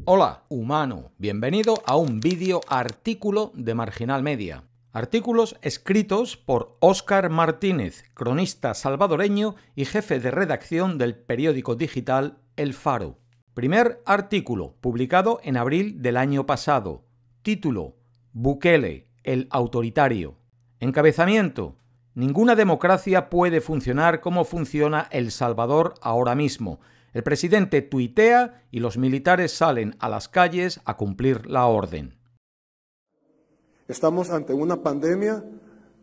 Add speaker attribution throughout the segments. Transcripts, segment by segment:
Speaker 1: Hola, humano, bienvenido a un vídeo artículo de Marginal Media. Artículos escritos por Óscar Martínez, cronista salvadoreño y jefe de redacción del periódico digital El Faro. Primer artículo, publicado en abril del año pasado. Título: Bukele, el autoritario. Encabezamiento: ninguna democracia puede funcionar como funciona El Salvador ahora mismo. El presidente tuitea y los militares salen a las calles a cumplir la orden.
Speaker 2: Estamos ante una pandemia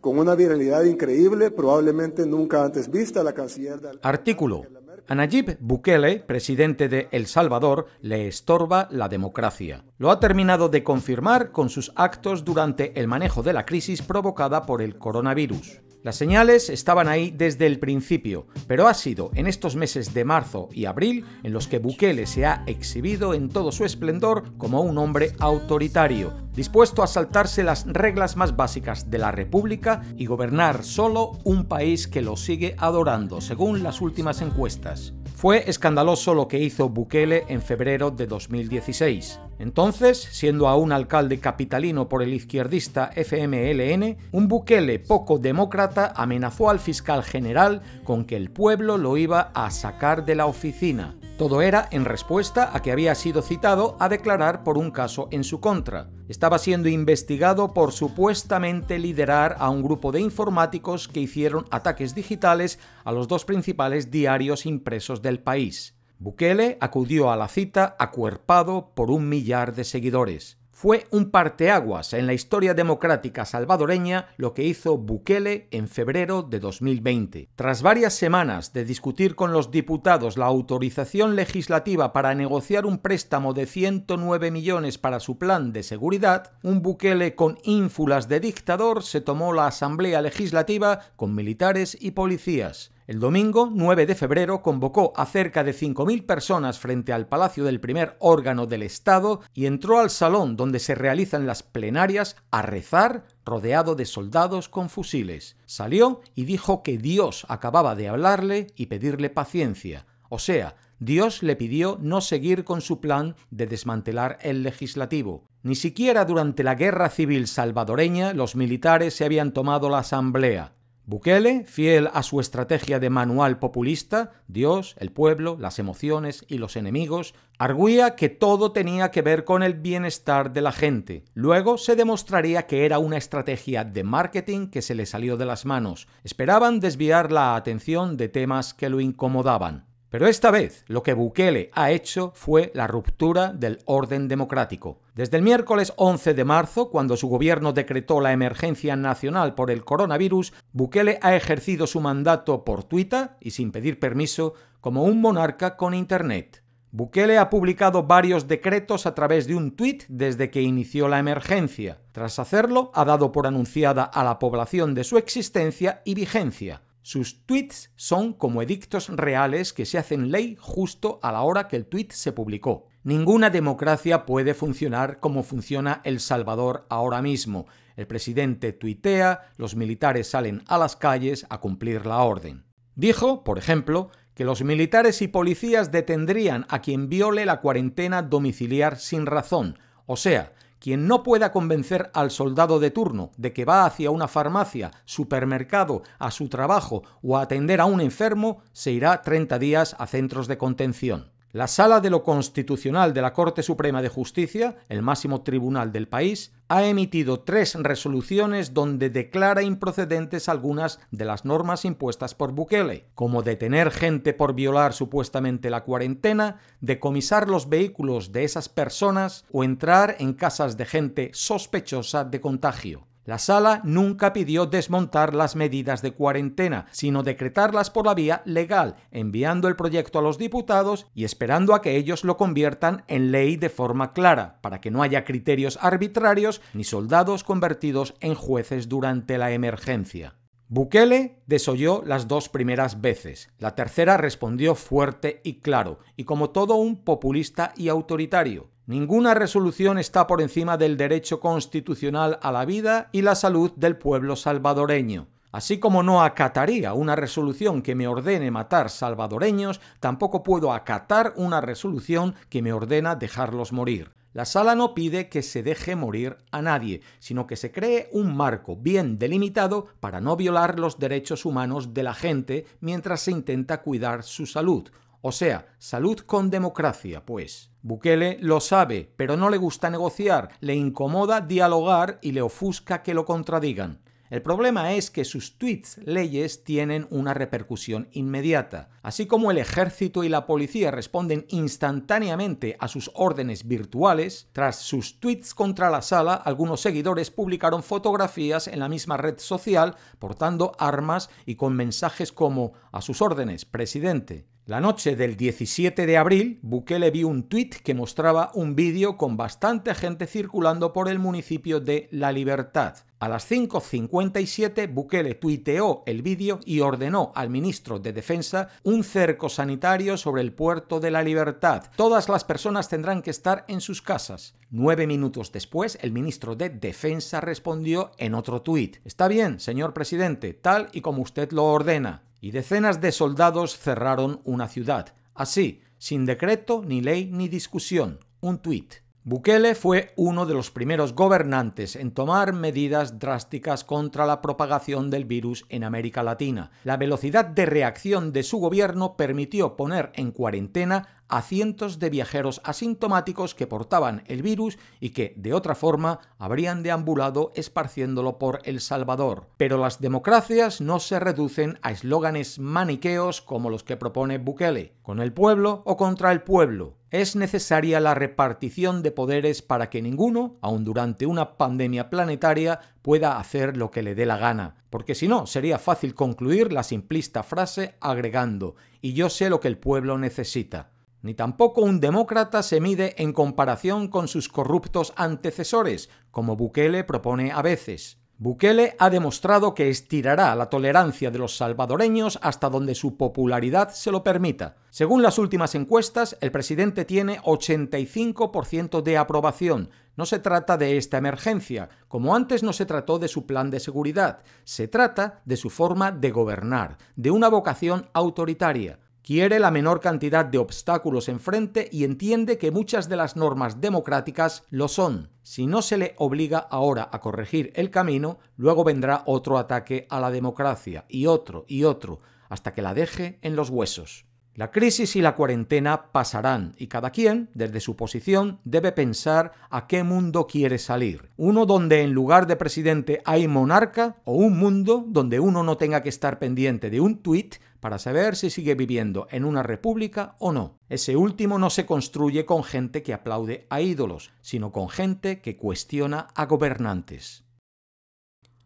Speaker 2: con una viralidad increíble, probablemente nunca antes vista. La canciller de
Speaker 1: Artículo: a Nayib Bukele, presidente de El Salvador, le estorba la democracia. Lo ha terminado de confirmar con sus actos durante el manejo de la crisis provocada por el coronavirus. Las señales estaban ahí desde el principio, pero ha sido en estos meses de marzo y abril en los que Bukele se ha exhibido en todo su esplendor como un hombre autoritario, dispuesto a saltarse las reglas más básicas de la República y gobernar solo un país que lo sigue adorando, según las últimas encuestas. Fue escandaloso lo que hizo Bukele en febrero de 2016. Entonces, siendo aún alcalde capitalino por el izquierdista FMLN, un Bukele poco demócrata amenazó al fiscal general con que el pueblo lo iba a sacar de la oficina. Todo era en respuesta a que había sido citado a declarar por un caso en su contra. Estaba siendo investigado por supuestamente liderar a un grupo de informáticos que hicieron ataques digitales a los dos principales diarios impresos del país. Bukele acudió a la cita acuerpado por 1 millar de seguidores. Fue un parteaguas en la historia democrática salvadoreña lo que hizo Bukele en febrero de 2020. Tras varias semanas de discutir con los diputados la autorización legislativa para negociar un préstamo de 109 millones para su plan de seguridad, un Bukele con ínfulas de dictador se tomó la Asamblea Legislativa con militares y policías. El domingo 9 de febrero convocó a cerca de 5.000 personas frente al Palacio del primer órgano del Estado y entró al salón donde se realizan las plenarias a rezar rodeado de soldados con fusiles. Salió y dijo que Dios acababa de hablarle y pedirle paciencia. O sea, Dios le pidió no seguir con su plan de desmantelar el legislativo. Ni siquiera durante la guerra civil salvadoreña los militares se habían tomado la asamblea. Bukele, fiel a su estrategia de manual populista, Dios, el pueblo, las emociones y los enemigos, arguía que todo tenía que ver con el bienestar de la gente. Luego se demostraría que era una estrategia de marketing que se le salió de las manos. Esperaban desviar la atención de temas que lo incomodaban. Pero esta vez lo que Bukele ha hecho fue la ruptura del orden democrático. Desde el miércoles 11 de marzo, cuando su gobierno decretó la emergencia nacional por el coronavirus, Bukele ha ejercido su mandato por Twitter y sin pedir permiso como un monarca con Internet. Bukele ha publicado varios decretos a través de un tuit desde que inició la emergencia. Tras hacerlo, ha dado por anunciada a la población de su existencia y vigencia. Sus tweets son como edictos reales que se hacen ley justo a la hora que el tweet se publicó. Ninguna democracia puede funcionar como funciona El Salvador ahora mismo. El presidente tuitea, los militares salen a las calles a cumplir la orden. Dijo, por ejemplo, que los militares y policías detendrían a quien viole la cuarentena domiciliar sin razón, o sea, quien no pueda convencer al soldado de turno de que va hacia una farmacia, supermercado, a su trabajo o a atender a un enfermo, se irá 30 días a centros de contención. La Sala de lo Constitucional de la Corte Suprema de Justicia, el máximo tribunal del país, ha emitido 3 resoluciones donde declara improcedentes algunas de las normas impuestas por Bukele, como detener gente por violar supuestamente la cuarentena, decomisar los vehículos de esas personas o entrar en casas de gente sospechosa de contagio. La Sala nunca pidió desmontar las medidas de cuarentena, sino decretarlas por la vía legal, enviando el proyecto a los diputados y esperando a que ellos lo conviertan en ley de forma clara, para que no haya criterios arbitrarios ni soldados convertidos en jueces durante la emergencia. Bukele desoyó las 2 primeras veces. La tercera respondió fuerte y claro, y como todo un populista y autoritario. Ninguna resolución está por encima del derecho constitucional a la vida y la salud del pueblo salvadoreño. Así como no acataría una resolución que me ordene matar salvadoreños, tampoco puedo acatar una resolución que me ordena dejarlos morir. La Sala no pide que se deje morir a nadie, sino que se cree un marco bien delimitado para no violar los derechos humanos de la gente mientras se intenta cuidar su salud. O sea, salud con democracia, pues. Bukele lo sabe, pero no le gusta negociar, le incomoda dialogar y le ofusca que lo contradigan. El problema es que sus tweets leyes tienen una repercusión inmediata. Así como el ejército y la policía responden instantáneamente a sus órdenes virtuales, tras sus tweets contra la Sala, algunos seguidores publicaron fotografías en la misma red social portando armas y con mensajes como «A sus órdenes, presidente». La noche del 17 de abril, Bukele vio un tuit que mostraba un vídeo con bastante gente circulando por el municipio de La Libertad. A las 5:57, Bukele tuiteó el vídeo y ordenó al ministro de Defensa un cerco sanitario sobre el puerto de La Libertad. Todas las personas tendrán que estar en sus casas. 9 minutos después, el ministro de Defensa respondió en otro tuit: «Está bien, señor presidente, tal y como usted lo ordena». Y decenas de soldados cerraron una ciudad. Así, sin decreto, ni ley, ni discusión. Un tuit. Bukele fue uno de los primeros gobernantes en tomar medidas drásticas contra la propagación del virus en América Latina. La velocidad de reacción de su gobierno permitió poner en cuarentena a cientos de viajeros asintomáticos que portaban el virus y que, de otra forma, habrían deambulado esparciéndolo por El Salvador. Pero las democracias no se reducen a eslóganes maniqueos como los que propone Bukele, con el pueblo o contra el pueblo. Es necesaria la repartición de poderes para que ninguno, aun durante una pandemia planetaria, pueda hacer lo que le dé la gana, porque si no, sería fácil concluir la simplista frase agregando «y yo sé lo que el pueblo necesita». Ni tampoco un demócrata se mide en comparación con sus corruptos antecesores, como Bukele propone a veces. Bukele ha demostrado que estirará la tolerancia de los salvadoreños hasta donde su popularidad se lo permita. Según las últimas encuestas, el presidente tiene 85% de aprobación. No se trata de esta emergencia, como antes no se trató de su plan de seguridad. Se trata de su forma de gobernar, de una vocación autoritaria. Quiere la menor cantidad de obstáculos enfrente y entiende que muchas de las normas democráticas lo son. Si no se le obliga ahora a corregir el camino, luego vendrá otro ataque a la democracia, y otro, hasta que la deje en los huesos. La crisis y la cuarentena pasarán y cada quien, desde su posición, debe pensar a qué mundo quiere salir. Uno donde en lugar de presidente hay monarca o un mundo donde uno no tenga que estar pendiente de un tuit para saber si sigue viviendo en una república o no. Ese último no se construye con gente que aplaude a ídolos, sino con gente que cuestiona a gobernantes.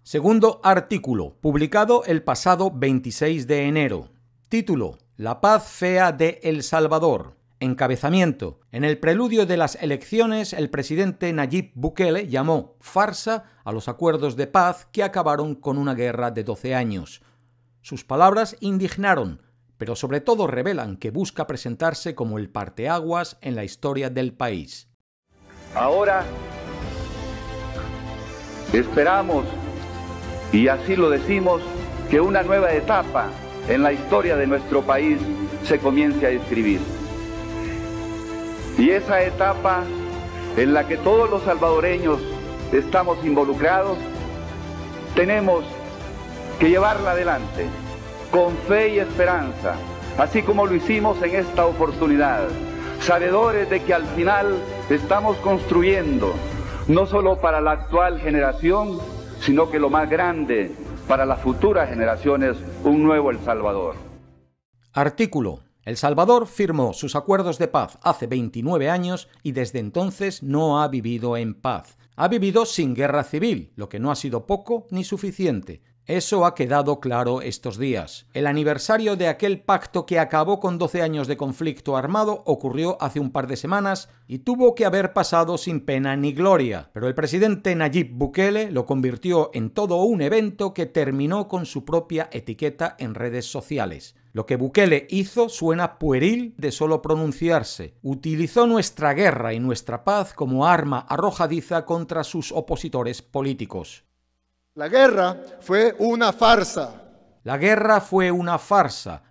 Speaker 1: Segundo artículo, publicado el pasado 26 de enero. Título: La paz fea de El Salvador. Encabezamiento. En el preludio de las elecciones, el presidente Nayib Bukele llamó farsa a los acuerdos de paz que acabaron con una guerra de 12 años. Sus palabras indignaron, pero sobre todo revelan que busca presentarse como el parteaguas en la historia del país.
Speaker 3: Ahora esperamos, y así lo decimos, que una nueva etapa en la historia de nuestro país se comience a escribir. Y esa etapa en la que todos los salvadoreños estamos involucrados, tenemos que llevarla adelante con fe y esperanza, así como lo hicimos en esta oportunidad, sabedores de que al final estamos construyendo no solo para la actual generación, sino que lo más grande, para las futuras generaciones, un nuevo El Salvador.
Speaker 1: Artículo. El Salvador firmó sus acuerdos de paz hace 29 años y desde entonces no ha vivido en paz. Ha vivido sin guerra civil, lo que no ha sido poco ni suficiente. Eso ha quedado claro estos días. El aniversario de aquel pacto que acabó con 12 años de conflicto armado ocurrió hace un par de semanas y tuvo que haber pasado sin pena ni gloria, pero el presidente Nayib Bukele lo convirtió en todo un evento que terminó con su propia etiqueta en redes sociales. Lo que Bukele hizo suena pueril de solo pronunciarse. Utilizó nuestra guerra y nuestra paz como arma arrojadiza contra sus opositores políticos.
Speaker 2: La guerra fue una farsa.
Speaker 1: La guerra fue una farsa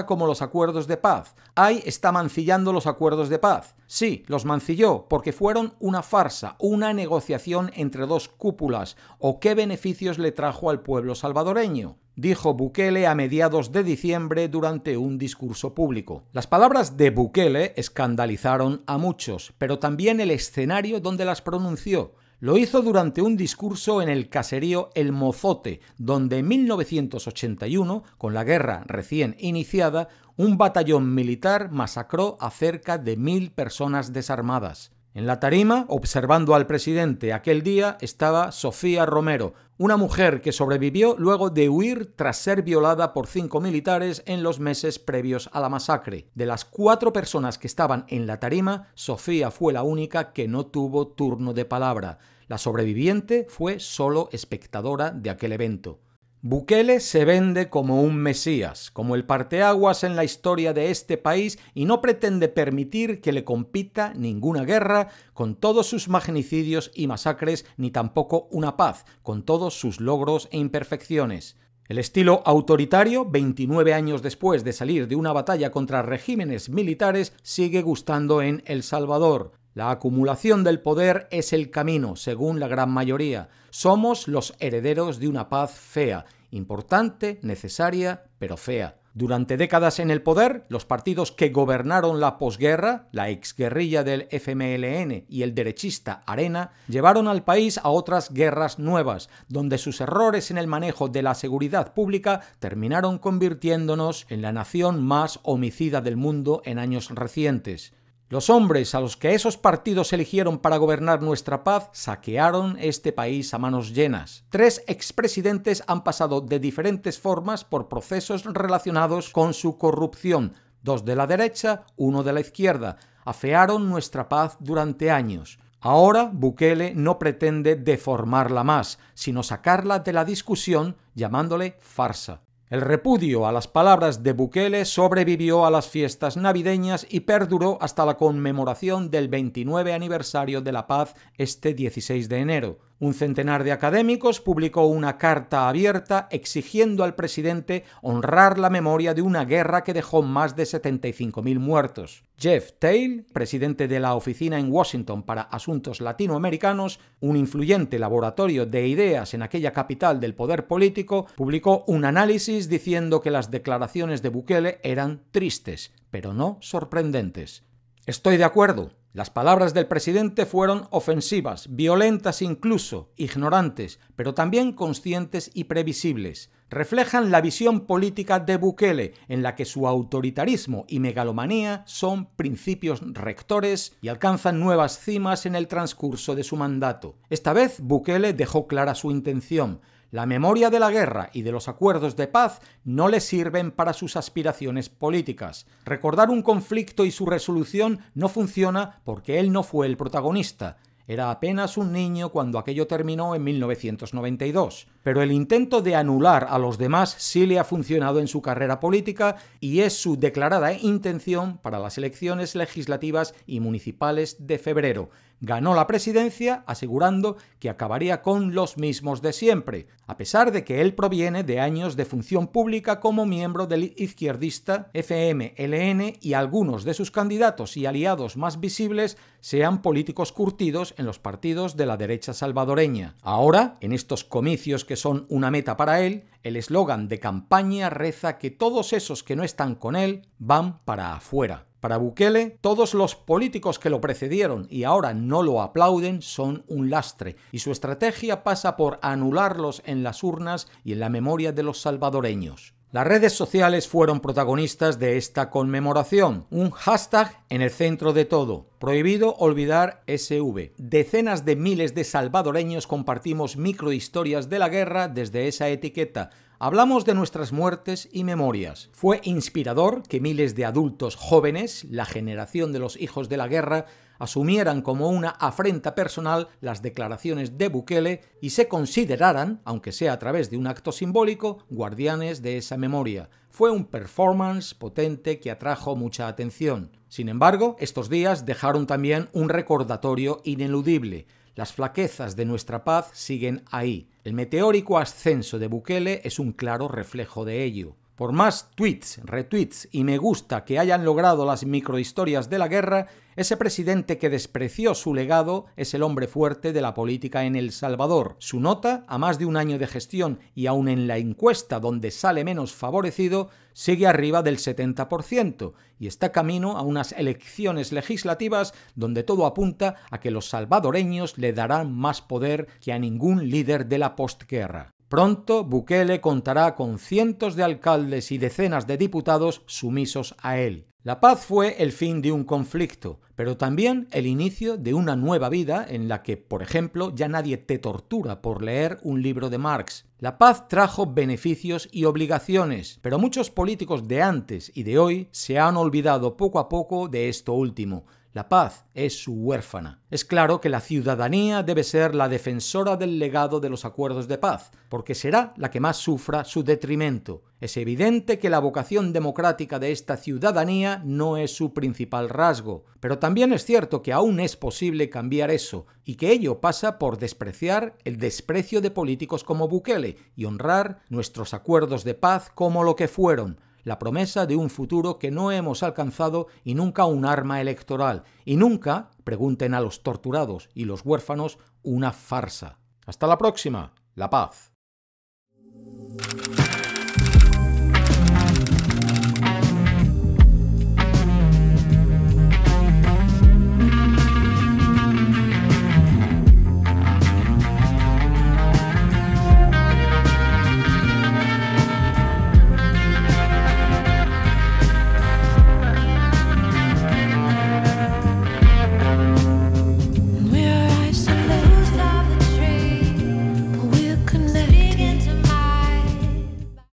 Speaker 1: como los acuerdos de paz. Ahí está mancillando los acuerdos de paz. Sí, los mancilló porque fueron una farsa, una negociación entre dos cúpulas. ¿O qué beneficios le trajo al pueblo salvadoreño?, dijo Bukele a mediados de diciembre durante un discurso público. Las palabras de Bukele escandalizaron a muchos, pero también el escenario donde las pronunció. Lo hizo durante un discurso en el caserío El Mozote, donde en 1981, con la guerra recién iniciada, un batallón militar masacró a cerca de 1000 personas desarmadas. En la tarima, observando al presidente aquel día, estaba Sofía Romero, una mujer que sobrevivió luego de huir tras ser violada por 5 militares en los meses previos a la masacre. De las 4 personas que estaban en la tarima, Sofía fue la única que no tuvo turno de palabra. La sobreviviente fue solo espectadora de aquel evento. Bukele se vende como un mesías, como el parteaguas en la historia de este país y no pretende permitir que le compita ninguna guerra con todos sus magnicidios y masacres, ni tampoco una paz, con todos sus logros e imperfecciones. El estilo autoritario, 29 años después de salir de una batalla contra regímenes militares, sigue gustando en El Salvador. La acumulación del poder es el camino, según la gran mayoría. Somos los herederos de una paz fea, importante, necesaria, pero fea. Durante décadas en el poder, los partidos que gobernaron la posguerra, la exguerrilla del FMLN y el derechista Arena, llevaron al país a otras guerras nuevas, donde sus errores en el manejo de la seguridad pública terminaron convirtiéndonos en la nación más homicida del mundo en años recientes. Los hombres a los que esos partidos eligieron para gobernar nuestra paz saquearon este país a manos llenas. 3 expresidentes han pasado de diferentes formas por procesos relacionados con su corrupción. 2 de la derecha, 1 de la izquierda. Afearon nuestra paz durante años. Ahora Bukele no pretende deformarla más, sino sacarla de la discusión llamándole farsa. El repudio a las palabras de Bukele sobrevivió a las fiestas navideñas y perduró hasta la conmemoración del 29 aniversario de la paz este 16 de enero. Un centenar de académicos publicó una carta abierta exigiendo al presidente honrar la memoria de una guerra que dejó más de 75.000 muertos. Jeff Tail, presidente de la Oficina en Washington para Asuntos Latinoamericanos, un influyente laboratorio de ideas en aquella capital del poder político, publicó un análisis diciendo que las declaraciones de Bukele eran tristes, pero no sorprendentes. Estoy de acuerdo. Las palabras del presidente fueron ofensivas, violentas incluso, ignorantes, pero también conscientes y previsibles. Reflejan la visión política de Bukele, en la que su autoritarismo y megalomanía son principios rectores y alcanzan nuevas cimas en el transcurso de su mandato. Esta vez Bukele dejó clara su intención. La memoria de la guerra y de los acuerdos de paz no le sirven para sus aspiraciones políticas. Recordar un conflicto y su resolución no funciona porque él no fue el protagonista. Era apenas un niño cuando aquello terminó en 1992. Pero el intento de anular a los demás sí le ha funcionado en su carrera política y es su declarada intención para las elecciones legislativas y municipales de febrero. Ganó la presidencia asegurando que acabaría con los mismos de siempre, a pesar de que él proviene de años de función pública como miembro del izquierdista FMLN y algunos de sus candidatos y aliados más visibles sean políticos curtidos en los partidos de la derecha salvadoreña. Ahora, en estos comicios que son una meta para él, el eslogan de campaña reza que todos esos que no están con él van para afuera. Para Bukele, todos los políticos que lo precedieron y ahora no lo aplauden son un lastre, y su estrategia pasa por anularlos en las urnas y en la memoria de los salvadoreños. Las redes sociales fueron protagonistas de esta conmemoración. Un hashtag en el centro de todo. Prohibido olvidar SV. Decenas de miles de salvadoreños compartimos microhistorias de la guerra desde esa etiqueta. Hablamos de nuestras muertes y memorias. Fue inspirador que miles de adultos jóvenes, la generación de los hijos de la guerra, asumieran como una afrenta personal las declaraciones de Bukele y se consideraran, aunque sea a través de un acto simbólico, guardianes de esa memoria. Fue un performance potente que atrajo mucha atención. Sin embargo, estos días dejaron también un recordatorio ineludible. las flaquezas de nuestra paz siguen ahí. El meteórico ascenso de Bukele es un claro reflejo de ello. Por más tweets, retweets y me gusta que hayan logrado las microhistorias de la guerra, ese presidente que despreció su legado es el hombre fuerte de la política en El Salvador. Su nota, a más de un año de gestión y aún en la encuesta donde sale menos favorecido, sigue arriba del 70% y está camino a unas elecciones legislativas donde todo apunta a que los salvadoreños le darán más poder que a ningún líder de la postguerra. Pronto, Bukele contará con cientos de alcaldes y decenas de diputados sumisos a él. La paz fue el fin de un conflicto, pero también el inicio de una nueva vida en la que, por ejemplo, ya nadie te tortura por leer un libro de Marx. La paz trajo beneficios y obligaciones, pero muchos políticos de antes y de hoy se han olvidado poco a poco de esto último. La paz es su huérfana. Es claro que la ciudadanía debe ser la defensora del legado de los acuerdos de paz, porque será la que más sufra su detrimento. Es evidente que la vocación democrática de esta ciudadanía no es su principal rasgo, pero también es cierto que aún es posible cambiar eso, y que ello pasa por despreciar el desprecio de políticos como Bukele y honrar nuestros acuerdos de paz como lo que fueron, la promesa de un futuro que no hemos alcanzado y nunca un arma electoral, y nunca, pregunten a los torturados y los huérfanos, una farsa. Hasta la próxima. La paz.